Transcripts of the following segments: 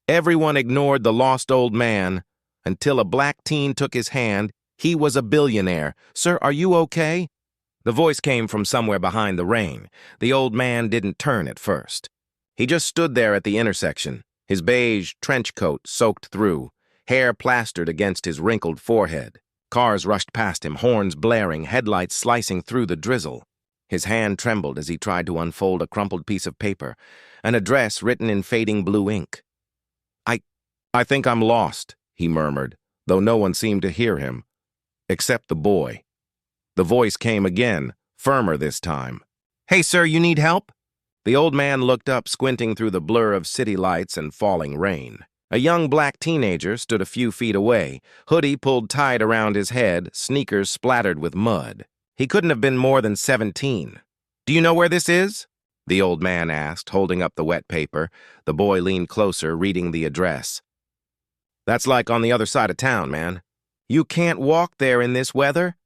Everyone ignored the lost old man until a black teen took his hand. He was a billionaire. "Sir, are you okay?" The voice came from somewhere behind the rain. The old man didn't turn at first. He just stood there at the intersection, his beige trench coat soaked through, hair plastered against his wrinkled forehead. Cars rushed past him, horns blaring, headlights slicing through the drizzle. His hand trembled as he tried to unfold a crumpled piece of paper, an address written in fading blue ink. I think I'm lost," he murmured, though no one seemed to hear him, except the boy. The voice came again, firmer this time. "Hey, sir, you need help?" The old man looked up, squinting through the blur of city lights and falling rain. A young black teenager stood a few feet away, hoodie pulled tight around his head, sneakers splattered with mud. He couldn't have been more than 17. "Do you know where this is?" the old man asked, holding up the wet paper. The boy leaned closer, reading the address. "That's like on the other side of town, man. You can't walk there in this weather?"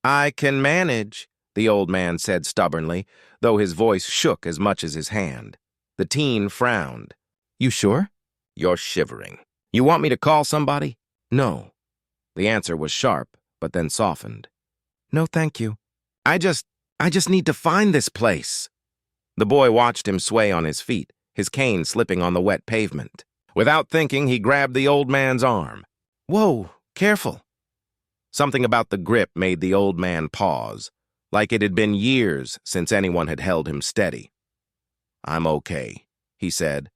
"I can manage," the old man said stubbornly, though his voice shook as much as his hand. The teen frowned. "You sure?" "You're shivering. You want me to call somebody?" "No." The answer was sharp, but then softened. "No, thank you. I just need to find this place." The boy watched him sway on his feet, his cane slipping on the wet pavement. Without thinking, he grabbed the old man's arm. "Whoa, careful." Something about the grip made the old man pause, like it had been years since anyone had held him steady. "I'm okay," he said,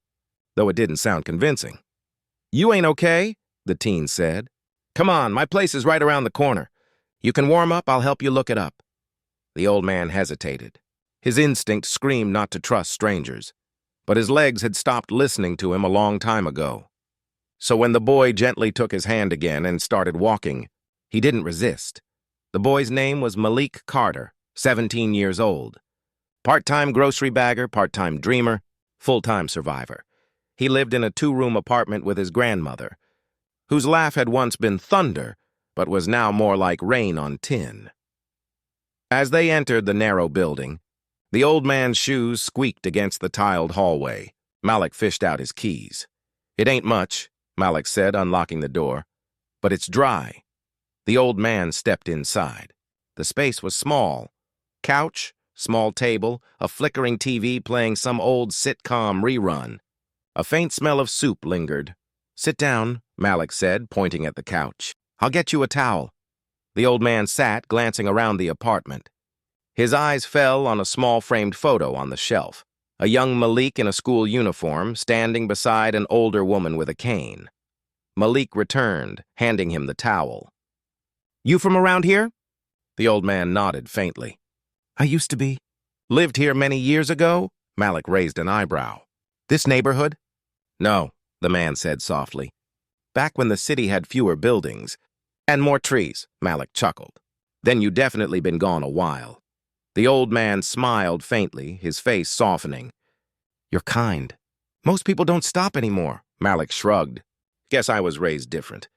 though it didn't sound convincing. "You ain't okay," the teen said. "Come on, my place is right around the corner. You can warm up, I'll help you look it up." The old man hesitated. His instinct screamed not to trust strangers, but his legs had stopped listening to him a long time ago. So when the boy gently took his hand again and started walking, he didn't resist. The boy's name was Malik Carter, 17 years old. Part-time grocery bagger, part-time dreamer, full-time survivor. He lived in a 2-room apartment with his grandmother, whose laugh had once been thunder, but was now more like rain on tin. As they entered the narrow building, the old man's shoes squeaked against the tiled hallway. Malik fished out his keys. "It ain't much," Malik said, unlocking the door, "but it's dry." The old man stepped inside. The space was small. Couch, small table, a flickering TV playing some old sitcom rerun. A faint smell of soup lingered. "Sit down," Malik said, pointing at the couch. "I'll get you a towel." The old man sat, glancing around the apartment. His eyes fell on a small framed photo on the shelf. A young Malik in a school uniform, standing beside an older woman with a cane. Malik returned, handing him the towel. "You from around here?" The old man nodded faintly. "I used to be." "Lived here many years ago?" Malik raised an eyebrow. "This neighborhood?" "No," the man said softly. "Back when the city had fewer buildings and more trees," Malik chuckled. "Then you definitely been gone a while." The old man smiled faintly, his face softening. "You're kind. Most people don't stop anymore," Malik shrugged. "Guess I was raised different.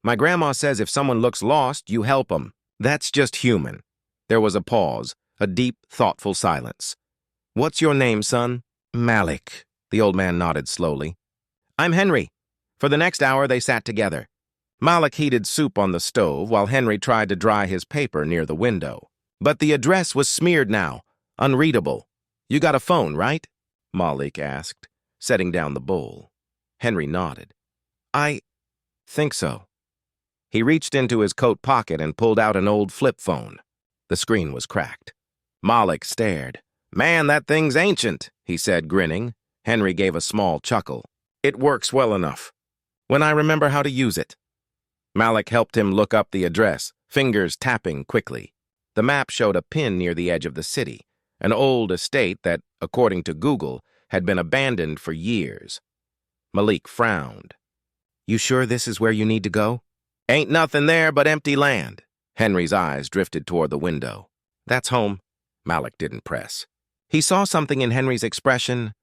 My grandma says if someone looks lost, you help them. That's just human." There was a pause, a deep, thoughtful silence. "What's your name, son?" "Malik," the old man nodded slowly. "I'm Henry." For the next hour, they sat together. Malik heated soup on the stove while Henry tried to dry his paper near the window. But the address was smeared now, unreadable. "You got a phone, right?" Malik asked, setting down the bowl. Henry nodded. "I think so." He reached into his coat pocket and pulled out an old flip phone. The screen was cracked. Malik stared. "Man, that thing's ancient," he said, grinning. Henry gave a small chuckle. "It works well enough. When I remember how to use it." Malik helped him look up the address, fingers tapping quickly. The map showed a pin near the edge of the city, an old estate that, according to Google, had been abandoned for years. Malik frowned. "You sure this is where you need to go?" "Ain't nothing there but empty land." Henry's eyes drifted toward the window. "That's home." Malik didn't press. He saw something in Henry's expression,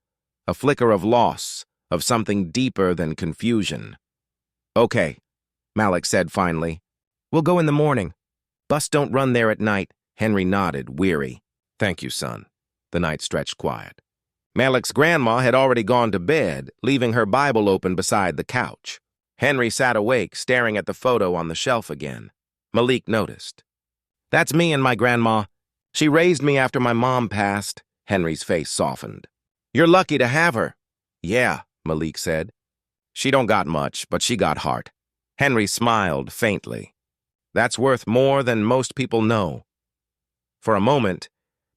a flicker of loss, of something deeper than confusion. "Okay," Malik said finally. "We'll go in the morning. Bus don't run there at night." Henry nodded, weary. "Thank you, son." The night stretched quiet. Malik's grandma had already gone to bed, leaving her Bible open beside the couch. Henry sat awake, staring at the photo on the shelf again. Malik noticed. "That's me and my grandma. She raised me after my mom passed." Henry's face softened. "You're lucky to have her." "Yeah," Malik said. "She don't got much, but she got heart." Henry smiled faintly. "That's worth more than most people know." For a moment,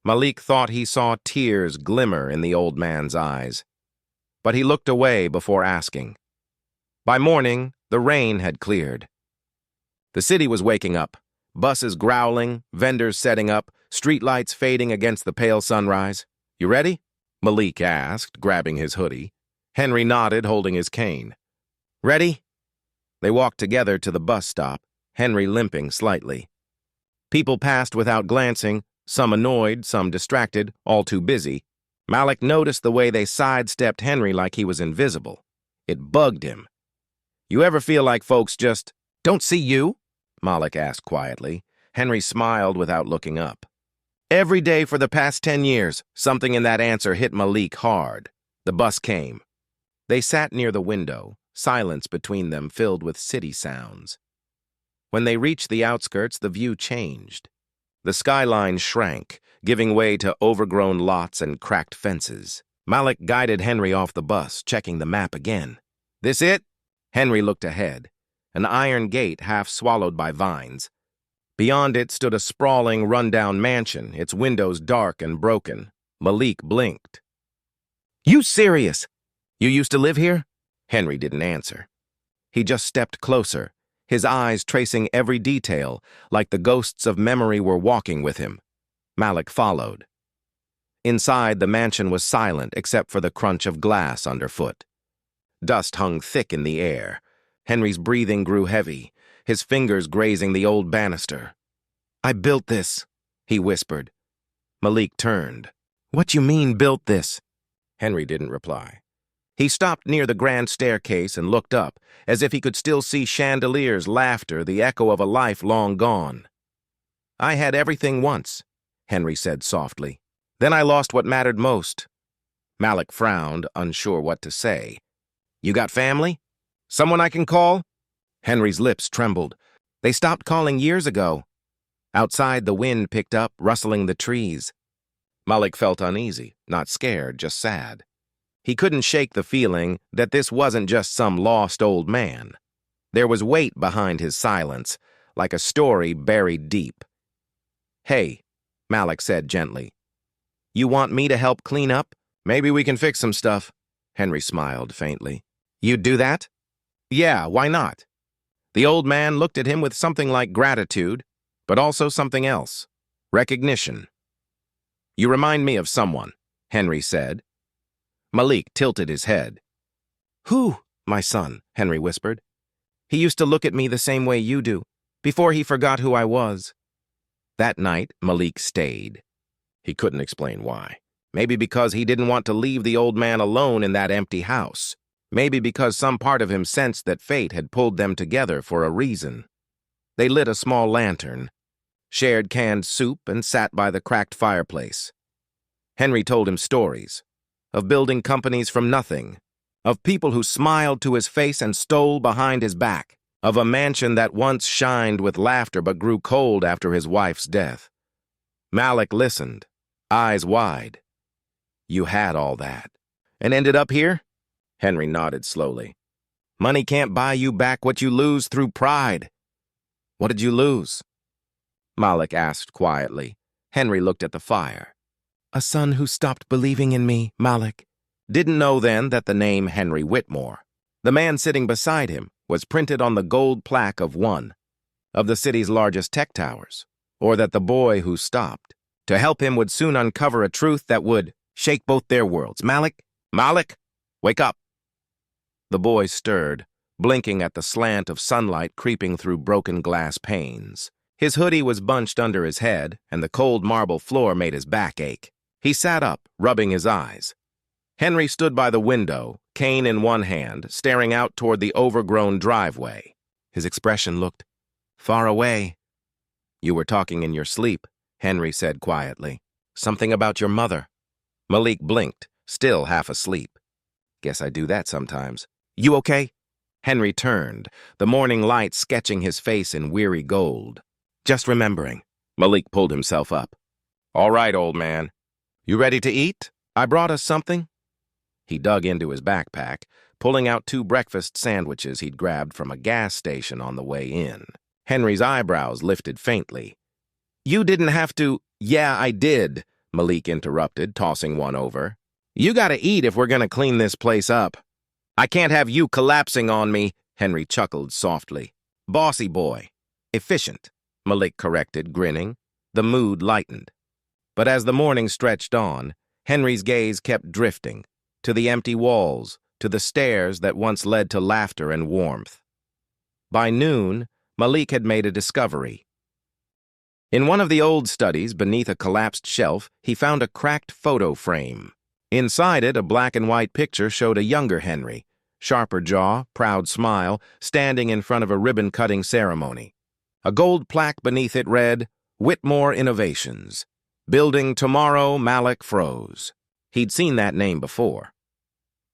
Malik thought he saw tears glimmer in the old man's eyes. But he looked away before asking. By morning, the rain had cleared. The city was waking up, buses growling, vendors setting up, streetlights fading against the pale sunrise. "You ready?" Malik asked, grabbing his hoodie. Henry nodded, holding his cane. "Ready?" They walked together to the bus stop, Henry limping slightly. People passed without glancing, some annoyed, some distracted, all too busy. Malik noticed the way they sidestepped Henry like he was invisible. It bugged him. "You ever feel like folks just don't see you?" Malik asked quietly. Henry smiled without looking up. Every day for the past 10 years, something in that answer hit Malik hard. The bus came. They sat near the window, silence between them filled with city sounds. When they reached the outskirts, the view changed. The skyline shrank, giving way to overgrown lots and cracked fences. Malik guided Henry off the bus, checking the map again. "This it?" Henry looked ahead. An iron gate half swallowed by vines. Beyond it stood a sprawling, run-down mansion, its windows dark and broken. Malik blinked. "You serious? You used to live here?" Henry didn't answer. He just stepped closer, his eyes tracing every detail, like the ghosts of memory were walking with him. Malik followed. Inside, the mansion was silent except for the crunch of glass underfoot. Dust hung thick in the air. Henry's breathing grew heavy, his fingers grazing the old banister. "I built this," he whispered. Malik turned. "What you mean, built this?" Henry didn't reply. He stopped near the grand staircase and looked up, as if he could still see chandeliers, laughter, the echo of a life long gone. "I had everything once," Henry said softly. "Then I lost what mattered most." Malik frowned, unsure what to say. "You got family? Someone I can call?" Henry's lips trembled. "They stopped calling years ago." Outside, the wind picked up, rustling the trees. Malik felt uneasy, not scared, just sad. He couldn't shake the feeling that this wasn't just some lost old man. There was weight behind his silence, like a story buried deep. "Hey," Malik said gently. "You want me to help clean up? Maybe we can fix some stuff." Henry smiled faintly. "You'd do that?" "Yeah, why not?" The old man looked at him with something like gratitude, but also something else. Recognition. "You remind me of someone," Henry said. Malik tilted his head. "Who, my son?" Henry whispered. "He used to look at me the same way you do, before he forgot who I was." That night, Malik stayed. He couldn't explain why. Maybe because he didn't want to leave the old man alone in that empty house. Maybe because some part of him sensed that fate had pulled them together for a reason. They lit a small lantern, shared canned soup, and sat by the cracked fireplace. Henry told him stories of building companies from nothing, of people who smiled to his face and stole behind his back, of a mansion that once shined with laughter but grew cold after his wife's death. Malik listened, eyes wide. "You had all that, and ended up here?" Henry nodded slowly. "Money can't buy you back what you lose through pride." "What did you lose?" Malik asked quietly. Henry looked at the fire. "A son who stopped believing in me, Malik." Didn't know then that the name Henry Whitmore, the man sitting beside him, was printed on the gold plaque of one of the city's largest tech towers, or that the boy who stopped to help him would soon uncover a truth that would shake both their worlds. "Malik? Malik? Wake up!" The boy stirred, blinking at the slant of sunlight creeping through broken glass panes. His hoodie was bunched under his head, and the cold marble floor made his back ache. He sat up, rubbing his eyes. Henry stood by the window, cane in one hand, staring out toward the overgrown driveway. His expression looked far away. "You were talking in your sleep," Henry said quietly. "Something about your mother." Malik blinked, still half asleep. Guess I do that sometimes. You okay? Henry turned, the morning light sketching his face in weary gold. Just remembering. Malik pulled himself up. All right, old man. You ready to eat? I brought us something. He dug into his backpack, pulling out 2 breakfast sandwiches he'd grabbed from a gas station on the way in. Henry's eyebrows lifted faintly. You didn't have to— Yeah, I did, Malik interrupted, tossing one over. You gotta eat if we're gonna clean this place up. I can't have you collapsing on me, Henry chuckled softly. Bossy boy. Efficient, Malik corrected, grinning. The mood lightened. But as the morning stretched on, Henry's gaze kept drifting, to the empty walls, to the stairs that once led to laughter and warmth. By noon, Malik had made a discovery. In one of the old studies, beneath a collapsed shelf, he found a cracked photo frame. Inside it, a black and white picture showed a younger Henry, sharper jaw, proud smile, standing in front of a ribbon-cutting ceremony. A gold plaque beneath it read, Whitmore Innovations. Building tomorrow, Malik froze. He'd seen that name before.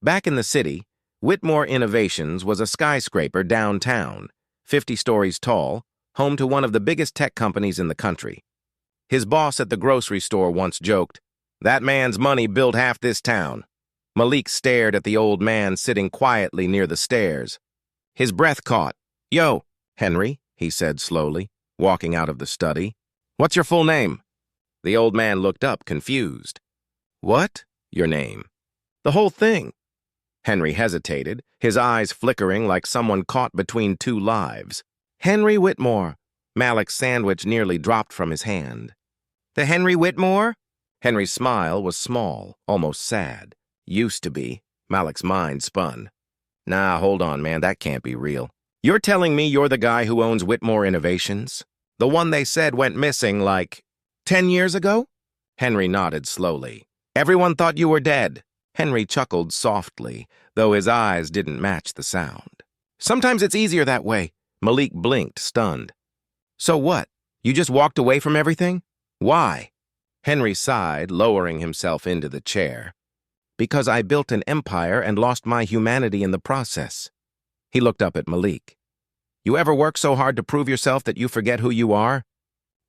Back in the city, Whitmore Innovations was a skyscraper downtown, 50 stories tall, home to one of the biggest tech companies in the country. His boss at the grocery store once joked, "That man's money built half this town." Malik stared at the old man sitting quietly near the stairs. His breath caught. "Yo, Henry," he said slowly, walking out of the study. "What's your full name?" The old man looked up, confused. "What? Your name?" "The whole thing." Henry hesitated, his eyes flickering like someone caught between 2 lives. "Henry Whitmore." Malik's sandwich nearly dropped from his hand. "The Henry Whitmore?" Henry's smile was small, almost sad. Used to be. Malik's mind spun. "Nah, hold on, man, that can't be real. You're telling me you're the guy who owns Whitmore Innovations? The one they said went missing like 10 years ago?" Henry nodded slowly. "Everyone thought you were dead." Henry chuckled softly, though his eyes didn't match the sound. "Sometimes it's easier that way." Malik blinked, stunned. "So what? You just walked away from everything? Why?" Henry sighed, lowering himself into the chair. "Because I built an empire and lost my humanity in the process." He looked up at Malik. "You ever work so hard to prove yourself that you forget who you are?"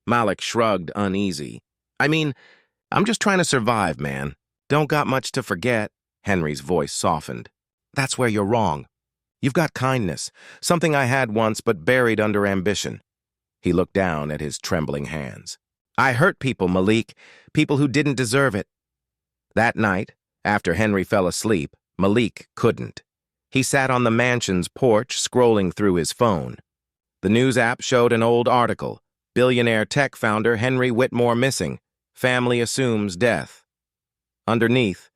Malik shrugged, uneasy. "I mean, I'm just trying to survive, man. Don't got much to forget." Henry's voice softened. "That's where you're wrong. You've got kindness, something I had once but buried under ambition." He looked down at his trembling hands. "I hurt people, Malik, people who didn't deserve it." That night, after Henry fell asleep, Malik couldn't. He sat on the mansion's porch, scrolling through his phone. The news app showed an old article, Billionaire tech founder Henry Whitmore missing, family assumes death. Underneath,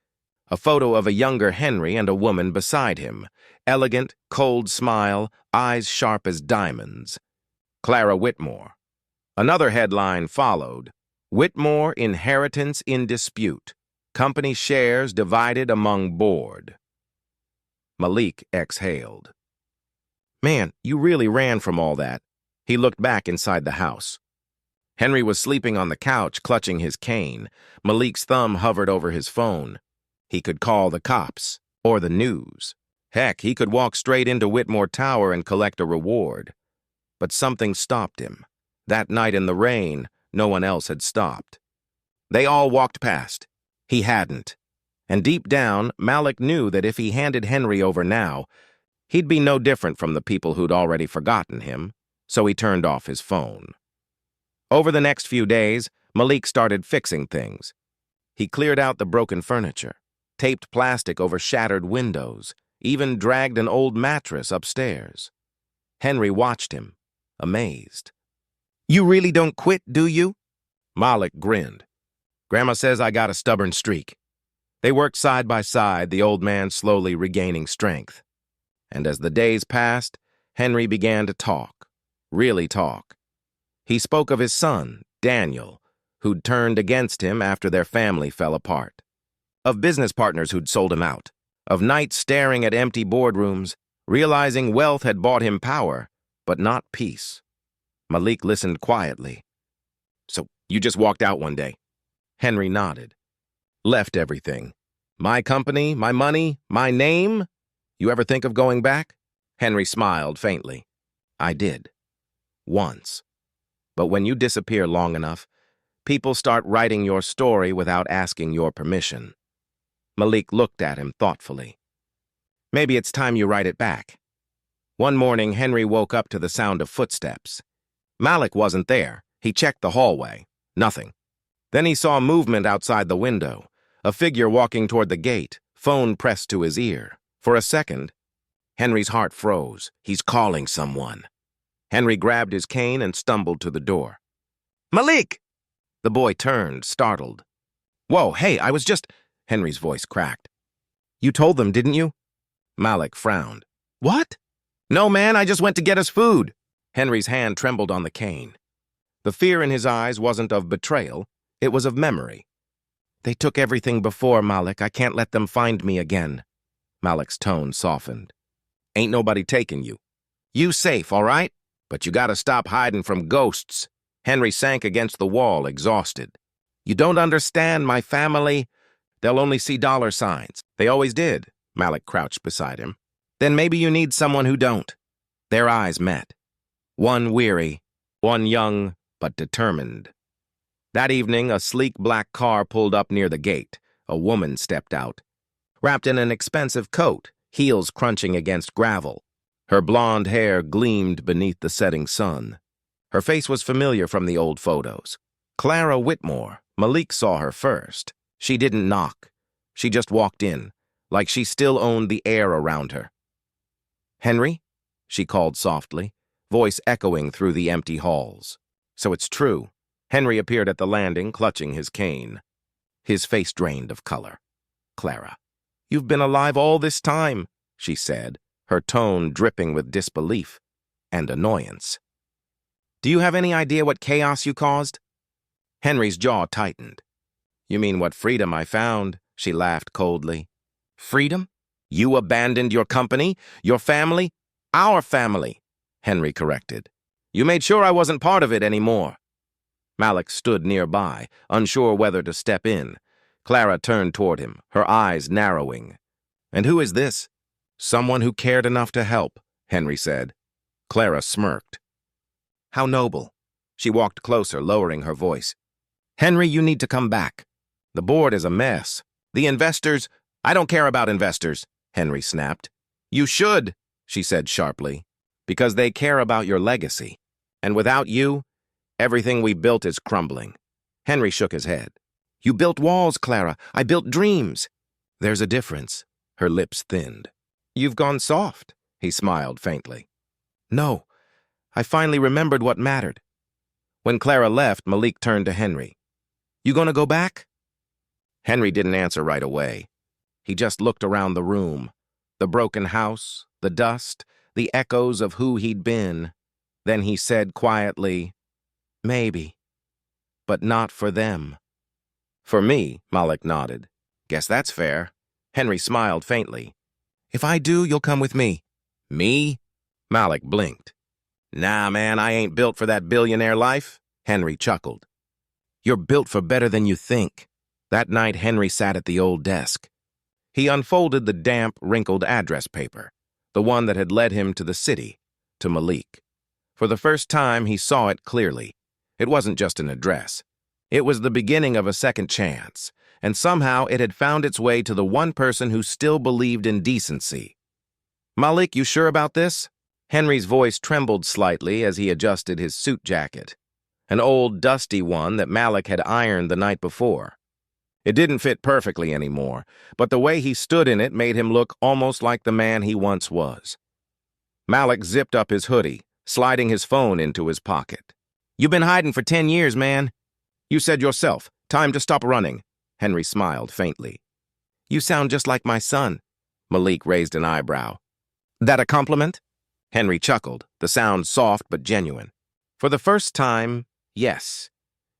a photo of a younger Henry and a woman beside him, elegant, cold smile, eyes sharp as diamonds. Clara Whitmore. Another headline followed, Whitmore inheritance in dispute. Company shares divided among board. Malik exhaled. "Man, you really ran from all that." He looked back inside the house. Henry was sleeping on the couch, clutching his cane. Malik's thumb hovered over his phone. He could call the cops, or the news. Heck, he could walk straight into Whitmore Tower and collect a reward. But something stopped him. That night in the rain, no one else had stopped. They all walked past. He hadn't. And deep down, Malik knew that if he handed Henry over now, he'd be no different from the people who'd already forgotten him, so he turned off his phone. Over the next few days, Malik started fixing things. He cleared out the broken furniture, taped plastic over shattered windows, even dragged an old mattress upstairs. Henry watched him, amazed. "You really don't quit, do you?" Malik grinned. "Grandma says I got a stubborn streak." They worked side by side, the old man slowly regaining strength. And as the days passed, Henry began to talk, really talk. He spoke of his son, Daniel, who'd turned against him after their family fell apart. Of business partners who'd sold him out. Of nights staring at empty boardrooms, realizing wealth had bought him power, but not peace. Malik listened quietly. "So you just walked out one day?" Henry nodded. "Left everything. My company, my money, my name? You ever think of going back? Henry smiled faintly. I did. Once. But when you disappear long enough, people start writing your story without asking your permission. Malik looked at him thoughtfully. Maybe it's time you write it back. One morning, Henry woke up to the sound of footsteps. Malik wasn't there. He checked the hallway. Nothing. Then he saw movement outside the window, a figure walking toward the gate, phone pressed to his ear. For a second, Henry's heart froze. He's calling someone. Henry grabbed his cane and stumbled to the door. Malik! The boy turned, startled. Whoa, hey, I was just... Henry's voice cracked. You told them, didn't you? Malik frowned. What? No, man, I just went to get us food. Henry's hand trembled on the cane. The fear in his eyes wasn't of betrayal, it was of memory. They took everything before, Malik. I can't let them find me again. Malik's tone softened. Ain't nobody taking you. You safe, all right? But you gotta stop hiding from ghosts. Henry sank against the wall, exhausted. You don't understand, my family. They'll only see dollar signs. They always did. Malik crouched beside him. Then maybe you need someone who don't. Their eyes met. One weary, one young but determined. That evening, a sleek black car pulled up near the gate. A woman stepped out. Wrapped in an expensive coat, heels crunching against gravel. Her blonde hair gleamed beneath the setting sun. Her face was familiar from the old photos. Clara Whitmore. Malik saw her first. She didn't knock. She just walked in, like she still owned the air around her. Henry? She called softly, voice echoing through the empty halls. So it's true. Henry appeared at the landing, clutching his cane. His face drained of color. Clara. You've been alive all this time, she said, her tone dripping with disbelief and annoyance. Do you have any idea what chaos you caused? Henry's jaw tightened. You mean what freedom I found? She laughed coldly. Freedom? You abandoned your company, your family, our family, Henry corrected. You made sure I wasn't part of it anymore. Malik stood nearby, unsure whether to step in. Clara turned toward him, her eyes narrowing. And who is this? Someone who cared enough to help, Henry said. Clara smirked. How noble. She walked closer, lowering her voice. Henry, you need to come back. The board is a mess. The investors... I don't care about investors, Henry snapped. You should, she said sharply, because they care about your legacy. And without you, everything we built is crumbling. Henry shook his head. You built walls, Clara. I built dreams. There's a difference. Her lips thinned. You've gone soft, he smiled faintly. No, I finally remembered what mattered. When Clara left, Malik turned to Henry. You gonna go back? Henry didn't answer right away. He just looked around the room. The broken house, the dust, the echoes of who he'd been. Then he said quietly, Maybe, but not for them. For me, Malik nodded. Guess that's fair. Henry smiled faintly. If I do, you'll come with me. Me? Malik blinked. Nah, man, I ain't built for that billionaire life. Henry chuckled. You're built for better than you think. That night, Henry sat at the old desk. He unfolded the damp, wrinkled address paper, the one that had led him to the city, to Malik. For the first time, he saw it clearly. It wasn't just an address. It was the beginning of a second chance, and somehow it had found its way to the one person who still believed in decency. Malik, you sure about this? Henry's voice trembled slightly as he adjusted his suit jacket, an old, dusty one that Malik had ironed the night before. It didn't fit perfectly anymore, but the way he stood in it made him look almost like the man he once was. Malik zipped up his hoodie, sliding his phone into his pocket. You've been hiding for 10 years, man. You said yourself, time to stop running. Henry smiled faintly. You sound just like my son. Malik raised an eyebrow. That a compliment? Henry chuckled, the sound soft but genuine. For the first time, yes.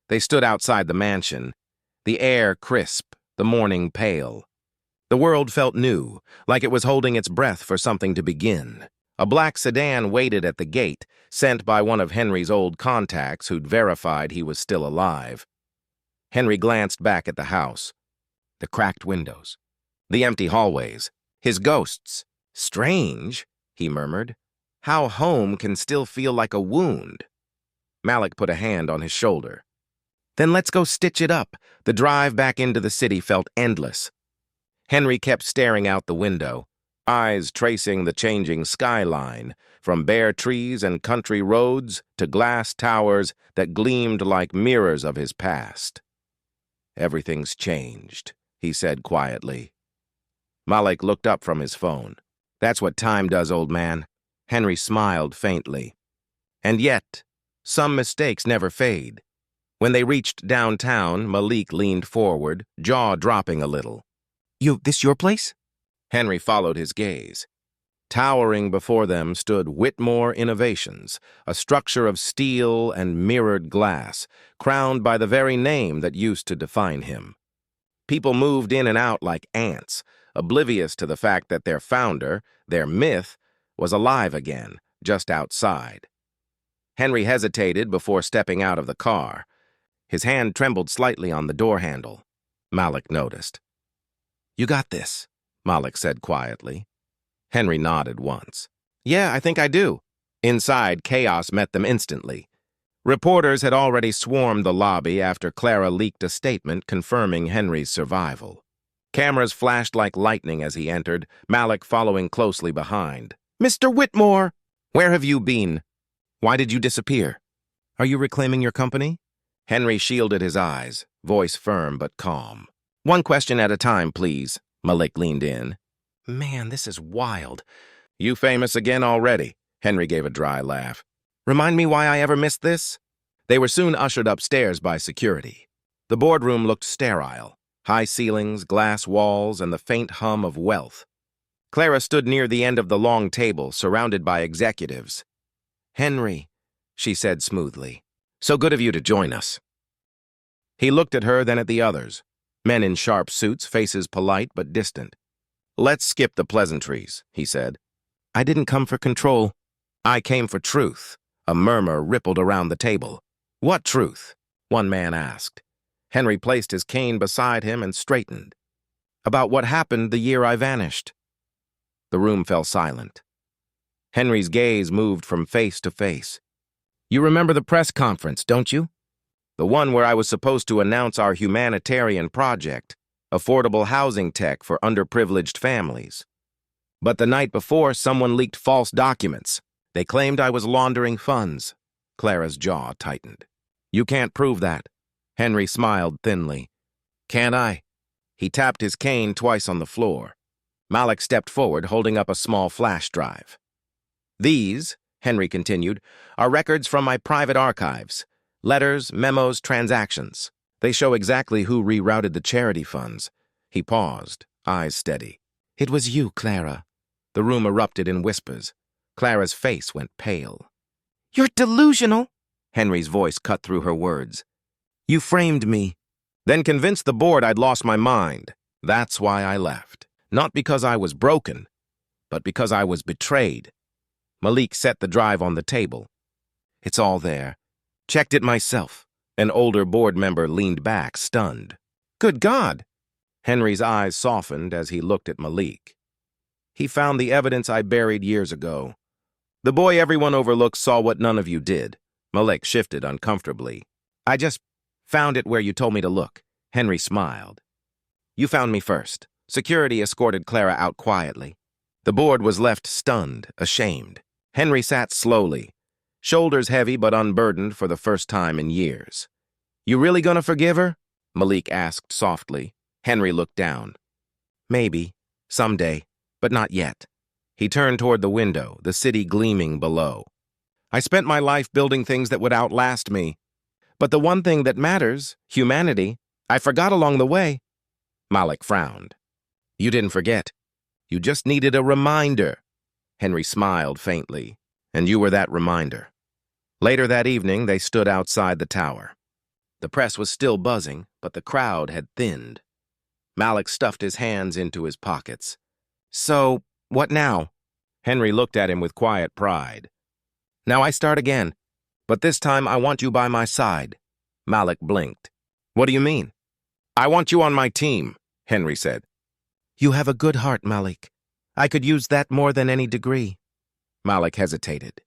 They stood outside the mansion, the air crisp, the morning pale. The world felt new, like it was holding its breath for something to begin. A black sedan waited at the gate, sent by one of Henry's old contacts who'd verified he was still alive. Henry glanced back at the house. The cracked windows, The empty hallways. His ghosts. Strange, he murmured. How home can still feel like a wound. Malik put a hand on his shoulder. Then let's go stitch it up. The drive back into the city felt endless. Henry kept staring out the window, eyes tracing the changing skyline, from bare trees and country roads to glass towers that gleamed like mirrors of his past. Everything's changed, he said quietly. Malik looked up from his phone. That's what time does, old man. Henry smiled faintly. And yet, some mistakes never fade. When they reached downtown, Malik leaned forward, jaw dropping a little. This your place? Henry followed his gaze. Towering before them stood Whitmore Innovations, a structure of steel and mirrored glass, crowned by the very name that used to define him. People moved in and out like ants, oblivious to the fact that their founder, their myth, was alive again, just outside. Henry hesitated before stepping out of the car. His hand trembled slightly on the door handle. Malik noticed. You got this, Malik said quietly. Henry nodded once. Yeah, I think I do. Inside, chaos met them instantly. Reporters had already swarmed the lobby after Clara leaked a statement confirming Henry's survival. Cameras flashed like lightning as he entered, Malik following closely behind. Mr. Whitmore! Where have you been? Why did you disappear? Are you reclaiming your company? Henry shielded his eyes, voice firm but calm. One question at a time, please. Malik leaned in. Man, this is wild. You famous again already? Henry gave a dry laugh. Remind me why I ever missed this? They were soon ushered upstairs by security. The boardroom looked sterile. High ceilings, glass walls, and the faint hum of wealth. Clara stood near the end of the long table, surrounded by executives. Henry, she said smoothly, so good of you to join us. He looked at her, then at the others. Men in sharp suits, faces polite but distant. Let's skip the pleasantries, he said. I didn't come for control. I came for truth. A murmur rippled around the table. What truth? One man asked. Henry placed his cane beside him and straightened. About what happened the year I vanished. The room fell silent. Henry's gaze moved from face to face. You remember the press conference, don't you? The one where I was supposed to announce our humanitarian project, affordable housing tech for underprivileged families. But the night before, someone leaked false documents. They claimed I was laundering funds. Clara's jaw tightened. You can't prove that. Henry smiled thinly. Can't I? He tapped his cane twice on the floor. Malik stepped forward, holding up a small flash drive. These, Henry continued, are records from my private archives. Letters, memos, transactions. They show exactly who rerouted the charity funds. He paused, eyes steady. It was you, Clara. The room erupted in whispers. Clara's face went pale. You're delusional, Henry's voice cut through her words. You framed me. Then convinced the board I'd lost my mind. That's why I left. Not because I was broken, but because I was betrayed. Malik set the drive on the table. It's all there. Checked it myself. An older board member leaned back, stunned. Good God! Henry's eyes softened as he looked at Malik. He found the evidence I buried years ago. The boy everyone overlooked saw what none of you did. Malik shifted uncomfortably. I just found it where you told me to look. Henry smiled. You found me first. Security escorted Clara out quietly. The board was left stunned, ashamed. Henry sat slowly, shoulders heavy but unburdened for the first time in years. You really gonna forgive her? Malik asked softly. Henry looked down. Maybe, someday, but not yet. He turned toward the window, the city gleaming below. I spent my life building things that would outlast me. But the one thing that matters, humanity, I forgot along the way. Malik frowned. You didn't forget. You just needed a reminder. Henry smiled faintly, and you were that reminder. Later that evening, they stood outside the tower. The press was still buzzing, but the crowd had thinned. Malik stuffed his hands into his pockets. So, what now? Henry looked at him with quiet pride. Now I start again, but this time I want you by my side. Malik blinked. What do you mean? I want you on my team, Henry said. You have a good heart, Malik. I could use that more than any degree. Malik hesitated.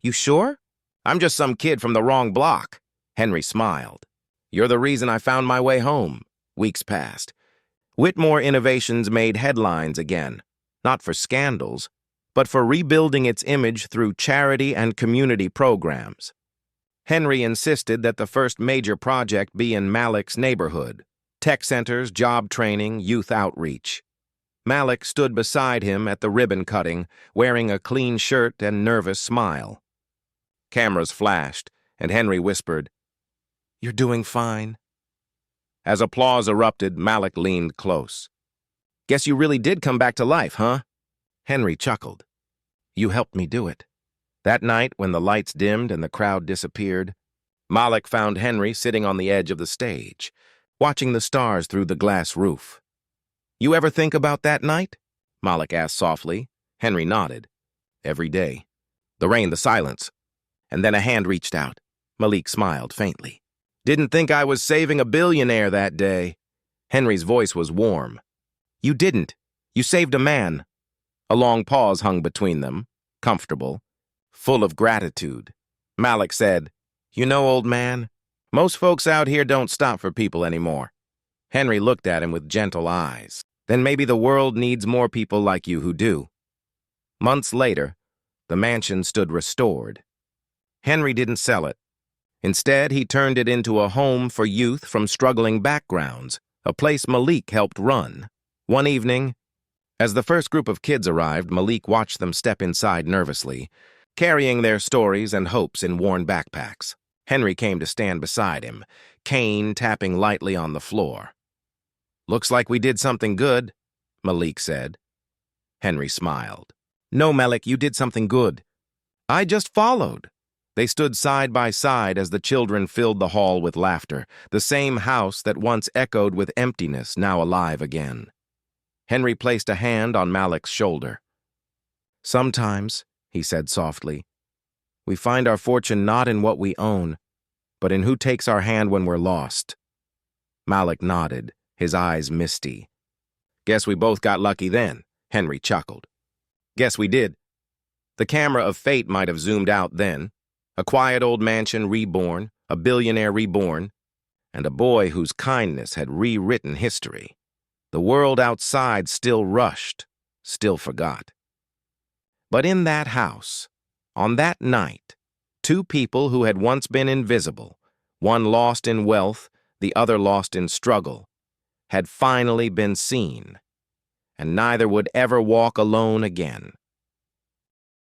You sure? I'm just some kid from the wrong block. Henry smiled. You're the reason I found my way home. Weeks passed. Whitmore Innovations made headlines again, not for scandals, but for rebuilding its image through charity and community programs. Henry insisted that the first major project be in Malik's neighborhood: tech centers, job training, youth outreach. Malik stood beside him at the ribbon cutting, wearing a clean shirt and nervous smile. Cameras flashed, and Henry whispered, "You're doing fine." As applause erupted, Malik leaned close. "Guess you really did come back to life, huh?" Henry chuckled. "You helped me do it." That night, when the lights dimmed and the crowd disappeared, Malik found Henry sitting on the edge of the stage, watching the stars through the glass roof. "You ever think about that night?" Malik asked softly. Henry nodded. "Every day." The rain, the silence. And then a hand reached out. Malik smiled faintly. "Didn't think I was saving a billionaire that day." Henry's voice was warm. "You didn't. You saved a man." A long pause hung between them, comfortable, full of gratitude. Malik said, "You know, old man, most folks out here don't stop for people anymore." Henry looked at him with gentle eyes. "Then maybe the world needs more people like you who do." Months later, the mansion stood restored. Henry didn't sell it. Instead, he turned it into a home for youth from struggling backgrounds, a place Malik helped run. One evening, as the first group of kids arrived, Malik watched them step inside nervously, carrying their stories and hopes in worn backpacks. Henry came to stand beside him, cane tapping lightly on the floor. "Looks like we did something good," Malik said. Henry smiled. "No, Malik, you did something good. I just followed." They stood side by side as the children filled the hall with laughter, the same house that once echoed with emptiness, now alive again. Henry placed a hand on Malik's shoulder. "Sometimes," he said softly, "we find our fortune not in what we own, but in who takes our hand when we're lost." Malik nodded, his eyes misty. "Guess we both got lucky then," Henry chuckled. "Guess we did." The camera of fate might have zoomed out then. A quiet old mansion reborn, a billionaire reborn, and a boy whose kindness had rewritten history. The world outside still rushed, still forgot. But in that house, on that night, two people who had once been invisible, one lost in wealth, the other lost in struggle, had finally been seen, and neither would ever walk alone again.